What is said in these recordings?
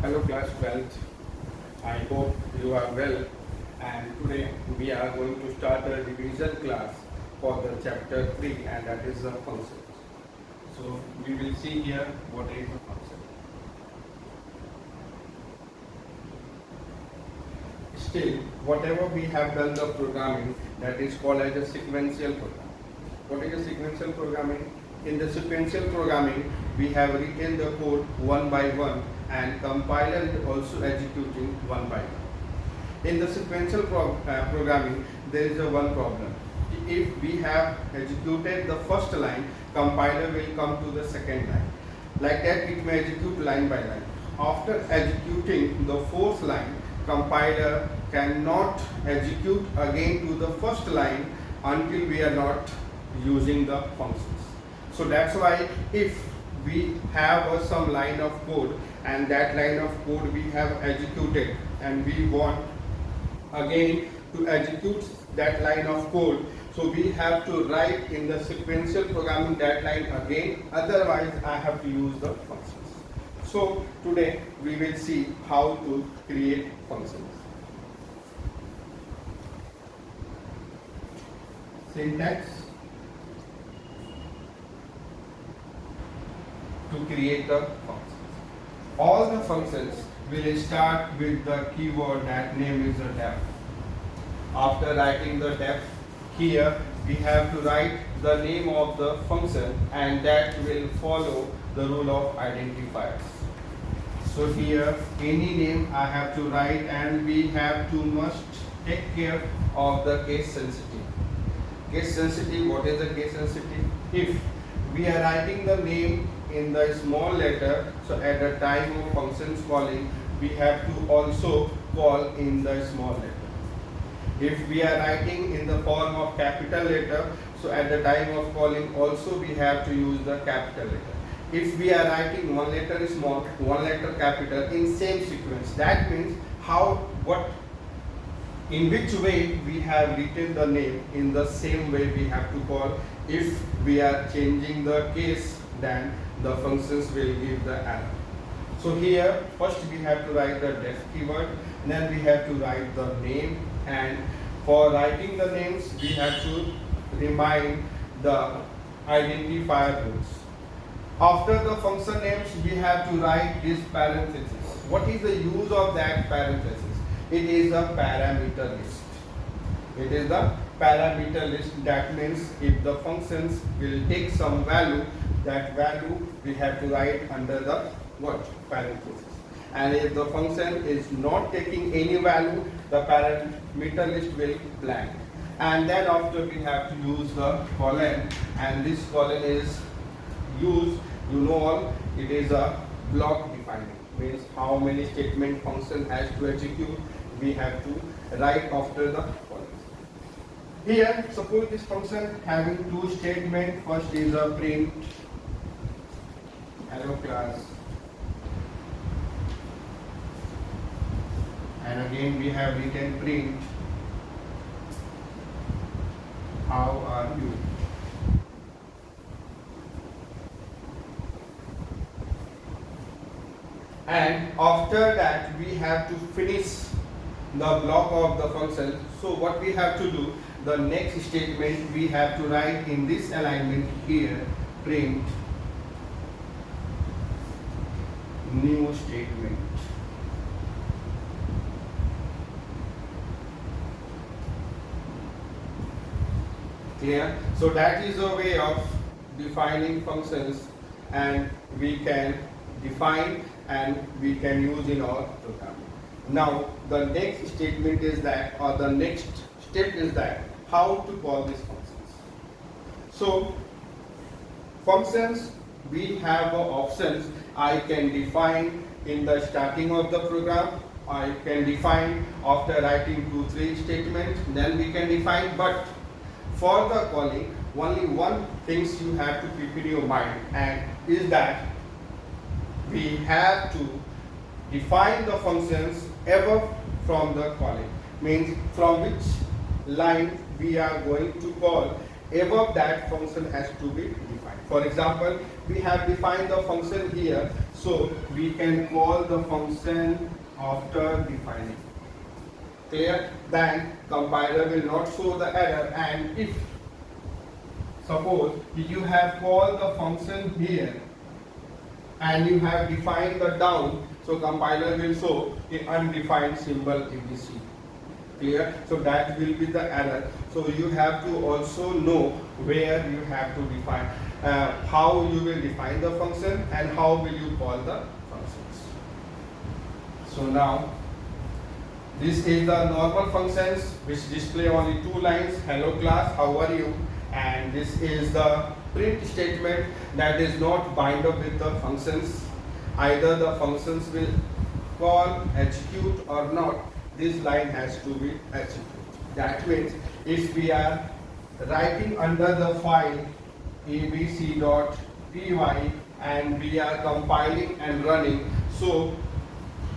Hello class 12th. I hope you are well, and today we are going to start a revision class for the chapter 3, and that is the functions. So we will see here what is a function. Still, whatever we have done the programming, that is called as a sequential program. What is a sequential programming? In the sequential programming, we have written the code one by one, and compiler is also executing one by one. In the sequential programming, there is a one problem. If we have executed the first line, compiler will come to the second line. Like that, it may execute line by line. After executing the fourth line, compiler cannot execute again to the first line until we are not using the functions. So that's why if we have some line of code, and that line of code we have executed, and we want again to execute that line of code, so we have to write in the sequential programming that line again, otherwise I have to use the functions. So today we will see how to create functions. Syntax to create the functions. All the functions will start with the keyword that name is the def. After writing the def, here we have to write the name of the function, and that will follow the rule of identifiers. So here any name I have to write, and we have to must take care of the case sensitive. Case sensitive, what is the case sensitive? If we are writing the name in the small letter, so at the time of functions calling, we have to also call in the small letter. If we are writing in the form of capital letter, so at the time of calling also we have to use the capital letter. If we are writing one letter small, one letter capital in same sequence, that means in which way we have written the name, in the same way we have to call. If we are changing the case, then the functions will give the error. So here first we have to write the def keyword, then we have to write the name, and for writing the names we have to remind the identifier rules. After the function names we have to write this parenthesis. What is the use of that parenthesis? It is a parameter list. It is the parameter list. That means if the functions will take some value, that value we have to write under the parenthesis. And if the function is not taking any value, the parameter list will blank. And then after we have to use the colon, and this colon is used, it is a block defining. Means how many statement function has to execute, we have to write after the colon. Here, suppose this function having two statements. First is a print hello class, and again we have written print how are you. And after that we have to finish the block of the function. So what we have to do, the next statement we have to write in this alignment here, print new statement. Clear? So that is a way of defining functions, and we can define and we can use in our program. Now the next statement is that, or the next step is that, how to call these functions. So functions, we have options. I can define in the starting of the program, I can define after writing 2-3 statements, then we can define. But for the calling, only one things you have to keep in your mind, and is that we have to define the functions ever from the calling. Means from which line we are going to call, above that function has to be defined. For example, we have defined the function here, So we can call the function after defining. Clear? Then compiler will not show the error, and if suppose you have called the function here and you have defined the down, so compiler will show the undefined symbol ABC. Clear? So that will be the error. So you have to also know where you have to define, how you will define the function and how will you call the functions. So now this is the normal functions which display only two lines, hello class, how are you, and this is the print statement that is not bind up with the functions. Either the functions will call, execute or not, this line has to be executed. That means if we are writing under the file abc.py and we are compiling and running, so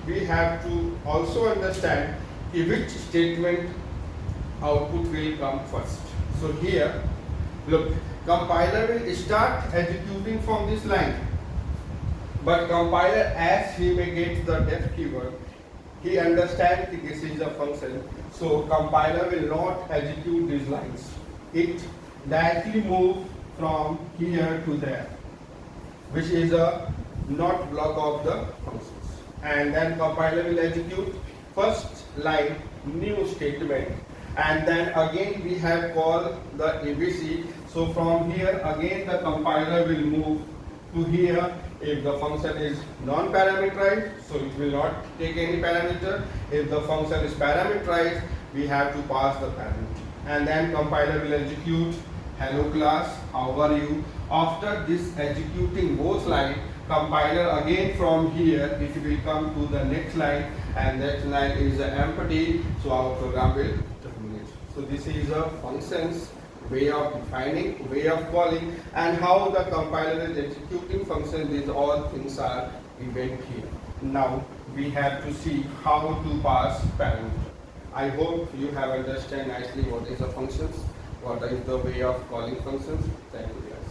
we have to also understand which statement output will come first. So here, look, compiler will start executing from this line, but compiler, as he may get the def keyword, he understands this is a function, so compiler will not execute these lines. It directly moves from here to there, which is a not block of the functions. And then compiler will execute first line new statement, and then again we have called the ABC. So from here again the compiler will move to here. If the function is non-parameterized, so it will not take any parameter. If the function is parameterized, we have to pass the parameter, and then compiler will execute hello class, how are you. After this executing both lines, compiler again from here it will come to the next line, and next line is empty, so our program will terminate. So this is a functions way of defining, way of calling, and how the compiler is executing function. These all things are event here. Now we have to see how to pass parameter. I hope you have understand nicely what is a functions, what is the way of calling functions. Thank you guys.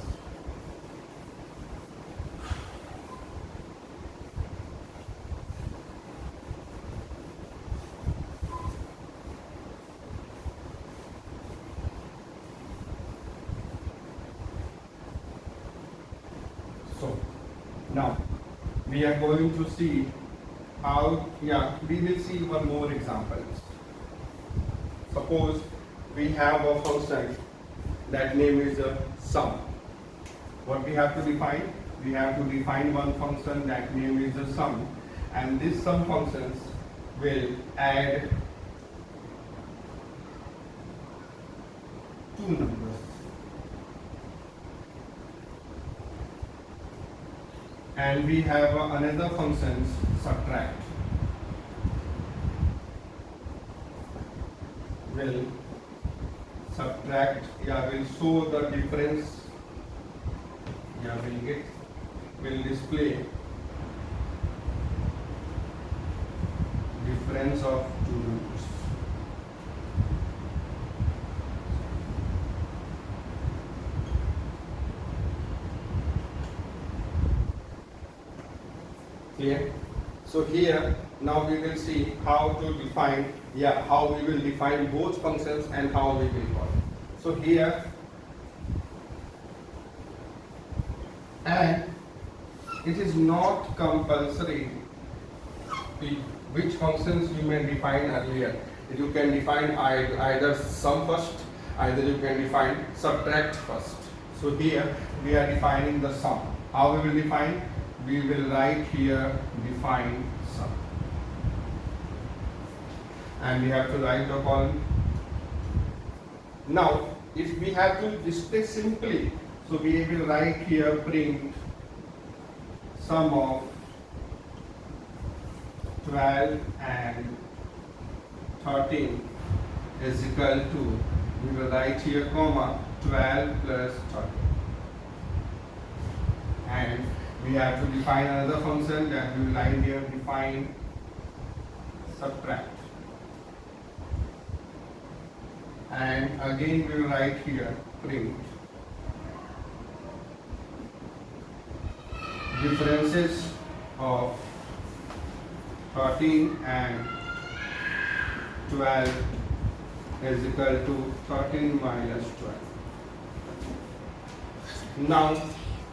So now we are going to see how, we will see one more example. Suppose we have a function that name is a sum. What we have to define? We have to define one function that name is a sum, and this sum functions will add two numbers. And we have another function subtract, will subtract, will show the difference, will display difference of two numbers. Clear? So here now we will see how to define, how we will define both functions and how we will call. So here, and it is not compulsory which functions you may define earlier. You can define either sum first, either you can define subtract first. So here we are defining the sum. How we will define? We will write here define sum, and we have to write the column. Now if we have to display simply, so we will write here print sum of 12 and 13 is equal to, we will write here comma 12 plus 13, and we have to define another function that we will write here define subtract, and again we will write here print differences of 13 and 12 is equal to 13 minus 12. Now,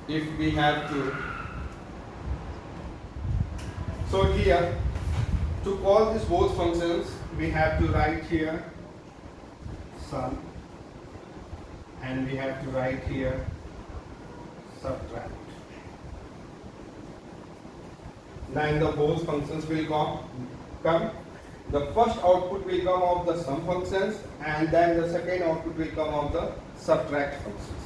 if we have to, so here, to call these both functions, we have to write here sum, and we have to write here subtract. Then the both functions will come. The first output will come of the sum functions, and then the second output will come of the subtract functions.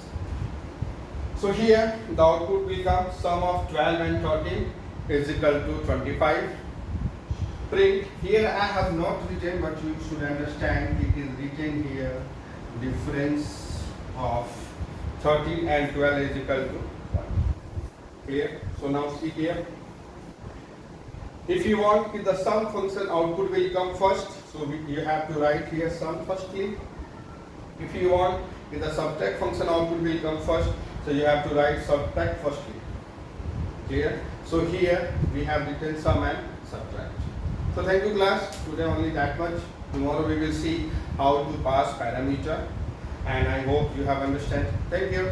So here the output will come sum of 12 and 13 is equal to 25. Print, here I have not written, but you should understand it is written here difference of 13 and 12 is equal to 1. Here, so now see here. If you want the sum function output will come first, so you have to write here sum firstly. If you want the subtract function output will come first, so you have to write subtract firstly. Clear? So here we have written sum and subtract. So thank you class, today only that much. Tomorrow we will see how to pass parameter, and I hope you have understand. Thank you.